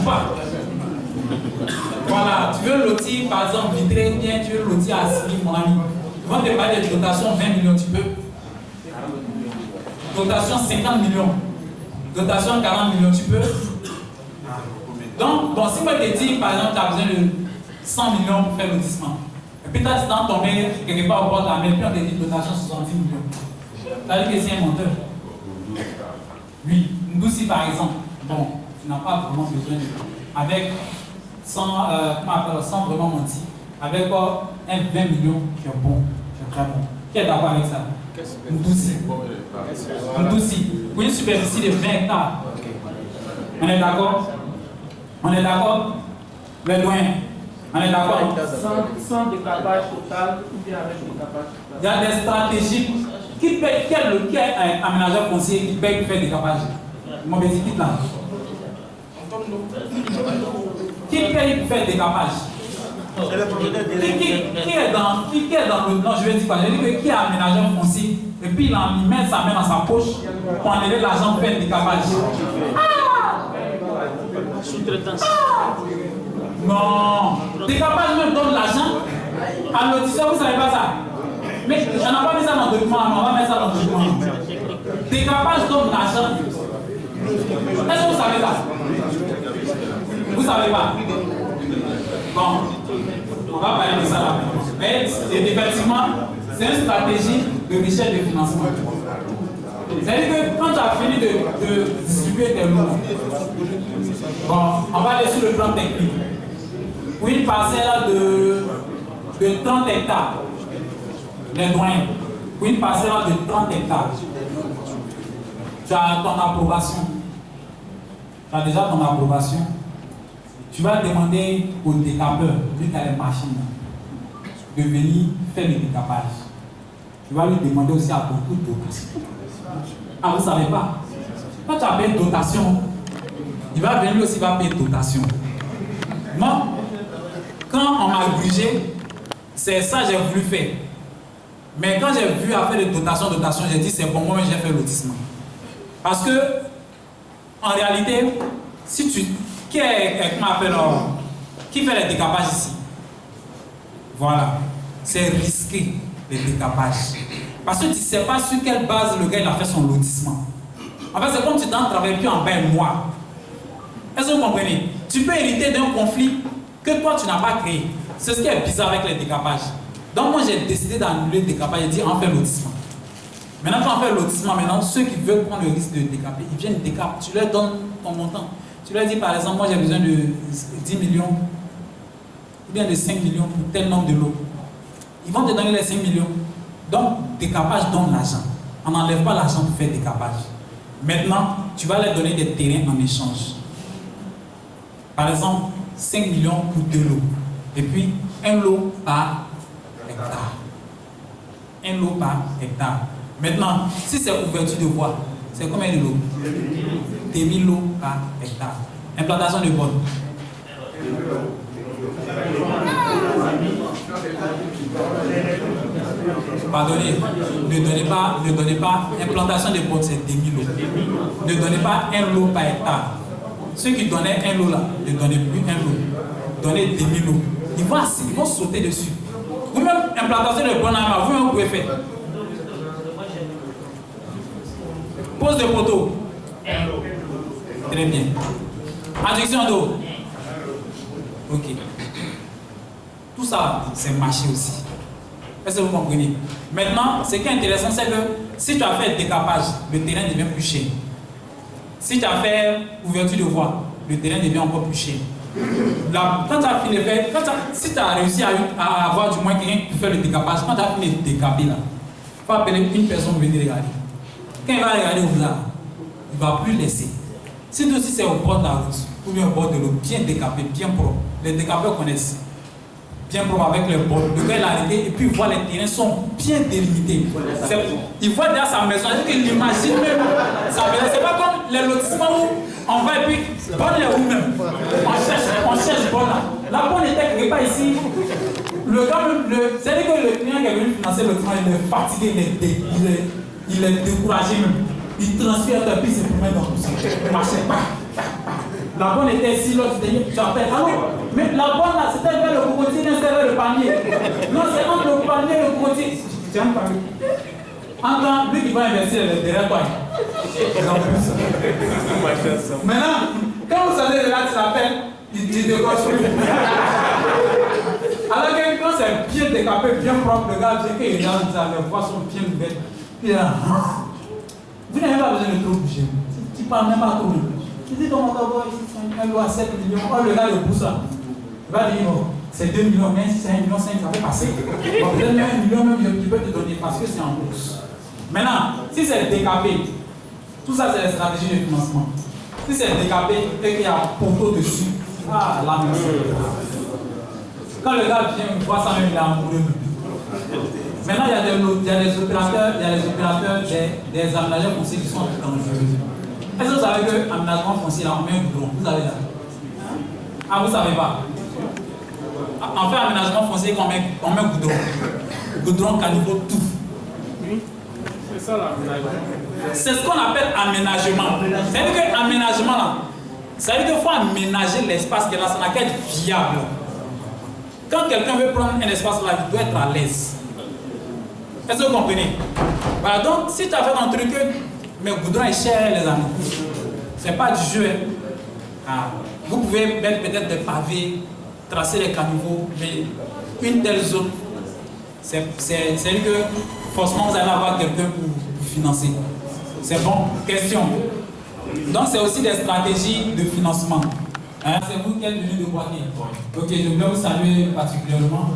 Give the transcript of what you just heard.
pas. Voilà, tu veux lotir par exemple vitré bien, tu veux lotir à 6 000, mon ami. Ils vont te parler de dotation 20 millions, tu peux. Dotation 50 millions. Dotation 40 millions, tu peux. Donc, bon, si moi je te dis par exemple, tu as besoin de 100 millions pour faire lotissement. Et puis tu as dans ton mail, quelque part au bord de la mail, puis on te dit dotation 70 millions. Ça veut dire que c'est un monteur. Oui, Ndoussi par exemple, bon, tu n'as pas vraiment besoin de. Avec, sans vraiment mentir, avec un 20 millions, tu es bon, tu es très bon. Qui est d'accord avec ça? Ndoussi. Ndoussi. Pour une superficie de 20 hectares. On est d'accord? On est d'accord? Les doyens. On est d'accord? Sans décapage total ou bien avec décapage total. Il y a des stratégies. Qui est un aménageur foncier qui paye pour faire décapage? Mon petit quitte là. Qui paye pour faire décapage? Qui est dans le. Non, je vais dire quoi? Je dis que qui est aménageur foncier et puis il met sa main dans sa poche pour enlever l'argent pour faire décapage. Sous-traitance. Non! Décapage même donne l'argent. À l'auditeur, vous ne savez pas ça? Mais je n'ai pas mis ça dans le document, on va mettre ça dans le document. Décapage donne l'argent. Est-ce que vous savez ça? Vous ne savez pas? Bon, on va parler de ça là. Mais effectivement, c'est une stratégie de recherche de financement. C'est-à-dire que quand tu as fini de distribuer tes lots, bon, on va aller sur le plan technique. Pour une parcelle de 30 hectares, les doyens, pour une parcelle de 30 hectares, tu as ton approbation. Tu as déjà ton approbation. Tu vas demander au décapeur, vu qu'il a les machines, de venir faire le décapage. Tu vas lui demander aussi à beaucoup de dotation. Ah, vous ne savez pas? Quand tu as payé dotation, il va venir aussi, il va payer dotation. Moi, quand on m'a grugé, c'est ça que j'ai voulu faire. Mais quand j'ai vu à faire de dotation, j'ai dit c'est bon, moi j'ai fait lotissement. Parce que, en réalité, si tu. Qui fait les décapages ici? Voilà. C'est risqué, les décapages. Parce que tu ne sais pas sur quelle base le gars il a fait son lotissement. En fait, c'est comme si tu n'en travailles plus en bas un mois. Est-ce que vous comprenez? Tu peux hériter d'un conflit que toi tu n'as pas créé. C'est ce qui est bizarre avec les décapages. Donc moi j'ai décidé d'annuler le décapage et dire on fait lotissement. Maintenant quand on fait lotissement, ceux qui veulent prendre le risque de décaper, ils viennent décaper. Tu leur donnes ton montant. Tu leur dis par exemple, moi j'ai besoin de 10 millions ou bien de 5 millions pour tel nombre de lots. Ils vont te donner les 5 millions. Donc, décapage donne l'argent. On n'enlève pas l'argent pour faire décapage. Maintenant, tu vas leur donner des terrains en échange. Par exemple, 5 millions pour 2 lots. Et puis, un lot par hectare. Un lot par hectare. Maintenant, si c'est ouverture de voie, c'est combien de lots? 2000 lots par hectare. Implantation de bornes. Pardonnez, ne donnez pas, implantation de bornes c'est 2000 lots. Ne donnez pas un lot par hectare. Ceux qui donnaient un lot là, ne donnez plus un lot. Donnez 2000 lots. Ils vont sauter dessus. Vous-même, implantation de bornes, vous pouvez faire. Pose de poteau. Très bien. Adduction d'eau. Ok. Tout ça, c'est marché aussi. Est-ce que vous comprenez? Maintenant, ce qui est intéressant, c'est que si tu as fait décapage, le terrain devient plus cher. Si tu as fait ouverture de voie, le terrain devient encore plus cher. Là, quand tu as fini de faire, si tu as réussi à avoir du moins quelqu'un qui fait le décapage, quand tu as fini de décaper là, il faut appeler une personne pour venir regarder. Quand il va regarder au là, il ne va plus laisser. Si aussi c'est au bord de la route, ou bien au bord de l'eau, bien décapé, bien propre. Les décapeurs connaissent. Bien propre avec les bords. Le gars il a arrêté et puis il voit les terrains sont bien délimités. Il voit déjà sa maison, il imagine même sa maison. C'est pas comme les lotissements où on va et puis bonne les roues même. On cherche bonne là. La bonne était quelque part ici. Le gars, c'est-à-dire que le client qui est venu financer le lotissement, il est fatigué, il est découragé même. Il transfère et puis il se promène dans tout ça. Il marche pas. La bonne était ici, l'autre tu appelles. Ah non, mais la bonne là, c'était vers le cocotier, c'était vers le panier. Non, c'est entre le panier et le cocotier. Tu aimes pas lui? Entends, lui qui va investir derrière toi. Maintenant, quand vous savez là, tu l'appelles, il décoche. Alors que quand c'est bien décapé, bien propre, le gars, c'est qu'il regarde ça, les voix sont bien belles. Puis là, vous n'avez pas besoin de trop bouger. Tu ne parles même pas trop. Tu dis comment ça va ici, c'est 1 loi 7 millions. Oh, le gars, le pousse ça. Il va dire, oh, c'est 2 millions, mais si c'est 1,5 million, ça peut passer. Bon, peut-être même 1 million, même, je peux te donner parce que c'est en bourse. Maintenant, si c'est décapé, tout ça, c'est les stratégies de financement. Si c'est décapé et qu'il y a un poteau dessus, ah, là, merci. Quand le gars vient voir ça, même il est amoureux. Maintenant, il y a des opérateurs, des aménageurs fonciers qui sont dangereux. Est-ce que vous savez que l'aménagement foncier, là, on met un goudron? Vous savez ça? Ah, vous ne savez pas? En fait, aménagement foncier, on met goudron. Goudron, caniveau, tout. C'est ça l'aménagement. C'est ce qu'on appelle aménagement. C'est-à-dire que aménagement, là, ça veut dire qu'il faut aménager l'espace qui est là, ça n'a qu'à être viable. Quand quelqu'un veut prendre un espace là, il doit être à l'aise. Est-ce que vous comprenez? Voilà, donc si tu as fait un truc, mais le goudron est cher, les amis. C'est pas du jeu. Ah, vous pouvez mettre peut-être des pavés, tracer les caniveaux, mais une telle zone, c'est que forcément vous allez avoir quelqu'un pour financer. C'est bon? Question. Donc c'est aussi des stratégies de financement. Hein? C'est vous qui êtes venu de Poitiers. Ok, je voulais vous saluer particulièrement.